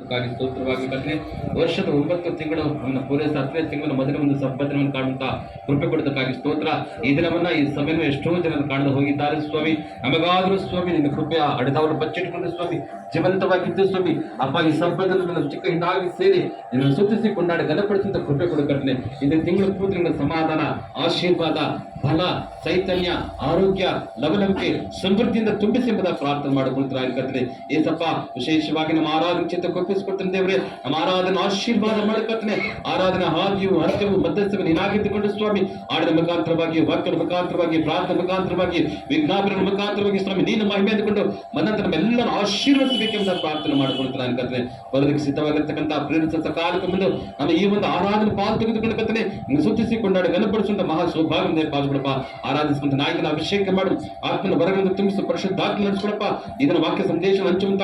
ಮಾಡಿಕೊಟ್ಟಕ್ಕಾಗಿ ಸ್ತೋತ್ರವಾಗಿ ಕರ್ತನೆ. ವರ್ಷದ 9 ತಿಂಗಳು ಪೂರೈಸ 10ನೇ ತಿಂಗಳ ಮೊದಲ ಒಂದು ಸಬ್ಬತನವನ್ನು ಕಾಣುತ್ತಾ ಕೃಪೆ ಕೊಡೋದಕ್ಕಾಗಿ ಸ್ತೋತ್ರ. ಈ ದಿನವನ್ನ ಈ ಸಭೆಯನ್ನು ಎಷ್ಟೋ ಜನರು ಕಾಣಲು ಹೋಗಿದ್ದಾರೆ ಸ್ವಾಮಿ. ನಮಗಾದರೂ ಸ್ವಾಮಿ ನಿನ್ನ ಕೃಪೆಯ ಅಡೆದವರು ಬಚ್ಚಿಟ್ಟುಕೊಂಡು ಸ್ವಾಮಿ ಜೀವಂತವಾಗಿದ್ದು ಸ್ವಾಮಿ ಅಪ್ಪ, ಈ ಸಬ್ಬತನವನ್ನು ಚಿಕ್ಕ ಹಿಂದಾಗಿ ಸೇರಿ ನಿನ್ನನ್ನು ಸ್ತುತಿಸಿ ಕೊಂಡಾಡಿ ಘನಪಡಿಸಿದ ಕೃಪೆ ಕೊಡು ಕರ್ತನೆ. ಇಂದಿನ ತಿಂಗಳು ಪೂರ್ತಿ ನಿನ್ನ ಸಮಾಧಾನ, ಆಶೀರ್ವಾದ, ಬಲ, ಚೈತನ್ಯ, ಆರೋಗ್ಯ, ಲವಲವಿಕೆ, ಸಮೃದ್ಧಿಯಿಂದ ತುಂಬಿಸಿ ಎಂಬುದ ಪ್ರಾರ್ಥನೆ ಮಾಡಿಕೊಳ್ತಾರೆ ಕರ್ತನೆ. ಏಸಪ್ಪ, ವಿಶೇಷವಾಗಿ ನಮ್ಮ ಆರಾಧನೆ ಚಿತ್ತ ಕೊಪ್ಪಿಸಿಕೊಡ್ತೇನೆ ದೇವರೇ. ನಮ್ಮ ಆರಾಧನೆ ಆಶೀರ್ವಾದ ಮಾಡಿಕೊಡ್ತೇನೆ. ಆರಾಧನೆ ಹಾದಿಯು ಅಂತ್ಯವು ಮಧ್ಯಸ್ಥವು ನೀನಾಗಿದ್ದುಕೊಂಡು ಸ್ವಾಮಿ, ಹಾಡಿನ ಮುಖಾಂತರವಾಗಿ, ವಾಕ್ಯದ ಮುಖಾಂತರವಾಗಿ, ಪ್ರಾರ್ಥನೆ ಮುಖಾಂತರವಾಗಿ, ವಿಜ್ಞಾಪನೆ ಮುಖಾಂತರವಾಗಿ ಸ್ವಾಮಿ ನೀನು ಮಹಿಮೆ ಅಂದುಕೊಂಡು ಮನಂತರ ನಮ್ಮೆಲ್ಲರೂ ಆಶೀರ್ವದಿಸಬೇಕೆಂಬ ಪ್ರಾರ್ಥನೆ ಮಾಡಿಕೊಳ್ತಾರೆ ಕರ್ತನೆ. ಬರೋದಕ್ಕೆ ಸಿದ್ಧವಾಗಿರ್ತಕ್ಕಂಥ ಪ್ರೇರಿತ ಸಕಾಲಕ್ಕೆ ಬಂದು ನಮ್ಮ ಈ ಒಂದು ಆರಾಧನೆ ಪಾಲು ತೆಗೆದುಕೊಂಡು ಕರ್ತನೆ ನಿನ್ನ ಸ್ತುತಿಸಿ ಕೊಂಡಾಡಿ ಘನಪಡಿಸುವಂತ ಮಹಾ ಸೌಭಾಗ್ಯ ಪಾಲ್ಗೊಡಪ್ಪ. ಆರಾಧಿಸುವಂತ ನಾಯಕನ ಅಭಿಷೇಕ ಮಾಡು, ಆತ್ಮನ ಹೊರಗಿನಿಂದ ತುಂಬಿಸಿ ಪರಿಶುದ್ಧಾತ್ಮ ನಡೆಸಿಕೊಡಪ್ಪ. ಇದನ್ನ ವಾಕ್ಯ ಸಂದೇಶ ಹಂಚುವಂತ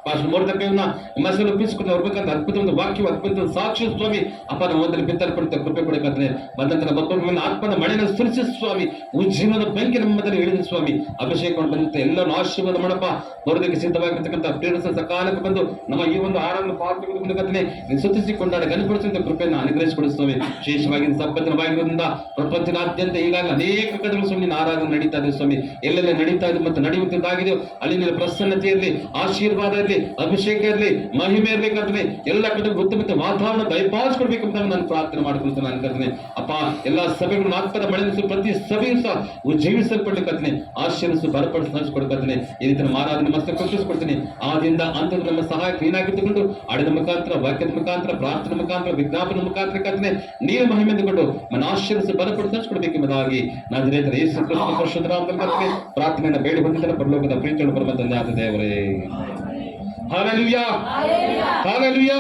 ಪಾಸ್ಟರ್ನ ಮಸಲು ಒಪ್ಪಿಸಿಕೊಂಡು ಬರ್ಬೇಕಂತ ಅದ್ಭುತ ಒಂದು ವಾಕ್ಯ, ಅದ್ಭುತ ಒಂದು ಸಾಕ್ಷಿ ಸ್ವಾಮಿ ಅಪ್ಪ. ನಮ್ಮ ಒಂದಲ್ಲಿ ಬಿತ್ತಲ್ಪಡುತ್ತೆ ಕೃಪೆ ಕೊಡಕಂದ್ರೆ ಬಂದಂತರ ಮಕ್ಕಳ ಮೇಲೆ ಆತ್ಮನ ಮಳೆಯನ್ನು ಸುರಿಸಿ ಸ್ವಾಮಿ, ಉಜ್ಜೀವನದ ಬೆಂಕಿ ನಮ್ಮದಲ್ಲಿ ಇಳಿದ ಸ್ವಾಮಿ, ಅಭಿಷೇಕವನ್ನು ಬಂದಿರುತ್ತೆ ಎಲ್ಲರೂ ಆಶೀರ್ವಾದ ಮಾಡಪ್ಪ. ಬರೋದಕ್ಕೆ ಸಿದ್ಧವಾಗಿರ್ತಕ್ಕಂಥ ಪ್ರೇರಿತ ಸಕಾಲಕ್ಕೆ ಬಂದು ನಮ್ಮ ಈ ಒಂದು ಆರಾಧನೆ ಪಾಲು ತೆಗೆದುಕೊಂಡೇ ಸುತ್ತಿಸಿ ಕೊಂಡಾಡ ಘನಪಡಿಸುವಂತ ಕೃಪೆಯನ್ನು ಅನುಗ್ರಹಿಸಿಕೊಡಿಸ್ತೇವೆ. ವಿಶೇಷವಾಗಿ ಸಬ್ಬತನವಾಗಿರೋದ್ರಿಂದ ಪ್ರಪಂಚದಾದ್ಯಂತ ಈಗಾಗಲೇ ಅನೇಕ ಕಡೆಗಳು ಸ್ವಾಮಿ ಆರಾಧನೆ ನಡೀತಾ ಇದೆ ಸ್ವಾಮಿ. ಎಲ್ಲೆಲ್ಲ ನಡೀತಾ ಇದೆ ಮತ್ತು ನಡೆಯುತ್ತಿದ್ದಾಗಿದೆ. ಅಲ್ಲಿ ಪ್ರಸನ್ನತೆ ಇರಲಿ, ಆಶೀರ್ವಾದ ಇರಲಿ, ಅಭಿಷೇಕ ಇರಲಿ, ಮಹಿಮೆ ಇರ್ಬೇಕಂತಾನೆ ಎಲ್ಲ ಕಡೆ ಉತ್ತಮ ವಾತಾವರಣ ದಯಪಾಲಿಸಿಕೊಡ್ಬೇಕಂತ ನಾನು ಪ್ರಾರ್ಥನೆ ಮಾಡ್ಕೊಳ್ತೇನೆ ನಾನು ಕರ್ತನೆ. ಅಪ್ಪ, ಎಲ್ಲ ಸಭೆಗಳನ್ನು ಆತ್ಮದ ಮಳೆನಿಸು, ಪ್ರತಿ ಸಭೆಯು ಸಹ ಉಜ್ಜೀವಿಸಲ್ಪಡ್ಲಿಕ್ಕಂತಾನೆ ಆಶೀರ್ವಿಸು, ಬಲಪಡಿಸಿ ನಡೆಸಿಕೊಡ್ಕಂತಾನೆ. ಈ ರೀತಿ ನಮ್ಮ ಆರಾಧನೆ ಮಸ್ತ ಕೊಟ್ಟಿಸ್ಕೊಡ್ತೀನಿ. ಆದಿಂದ ಅಂತದ್ದು ನಮ್ಮ ಸಹಾಯ ಕ್ಲೀನಾಗಿದ್ದುಕೊಂಡು ಆಡಿದ ಮುಖಾಂತರ, ವಾಕ್ಯದ ಮುಖಾಂತರ, ಪ್ರಾರ್ಥನೆ ಮುಖಾಂತರ, ವಿಜ್ಞಾಪನ ಮುಖಾಂತರ ಕರ್ತನೆ ನೀನು ಮಹಿಮೆ ಎಂದುಕೊಂಡು ನನ್ನ ಆಶೀರ್ವಿಸಿ ಬಲಪಡಿಸಿ ನಡೆಸಿಕೊಡ್ಬೇಕೆಂಬುದಾಗಿ ನಾಜರೇತರ ಯೇಸು ಕ್ರಿಸ್ತನ ಪರಿಶುದ್ಧ ನಾಮದಲ್ಲಿ ಕರ್ತನೆ ಪ್ರಾರ್ಥನೆಯನ್ನು ಬೇಡಿ ಹೊಂದಿದ್ದನ್ನು ಪರಲೋಕದ ಪ್ರೀತಿಯನ್ನು ಪರಮ ತಂದೆ ಆದ ದೇವರೇ. Hallelujah, hallelujah.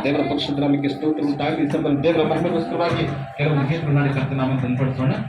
ದೇವರ ಪರಿಶುದ್ಧ ನಾಮಕ್ಕೆ ಸ್ತೋತ್ರ ಉಂಟಾಗಲಿ. ದೇವರ ಮಹಿಮೆಗೋಸ್ಕರವಾಗಿ ಕೆಲವು ಗೀತೆಗಳನ್ನು ಕರ್ತನಾಮವನ್ನು ಸನ್ಪಡಿಸೋಣ.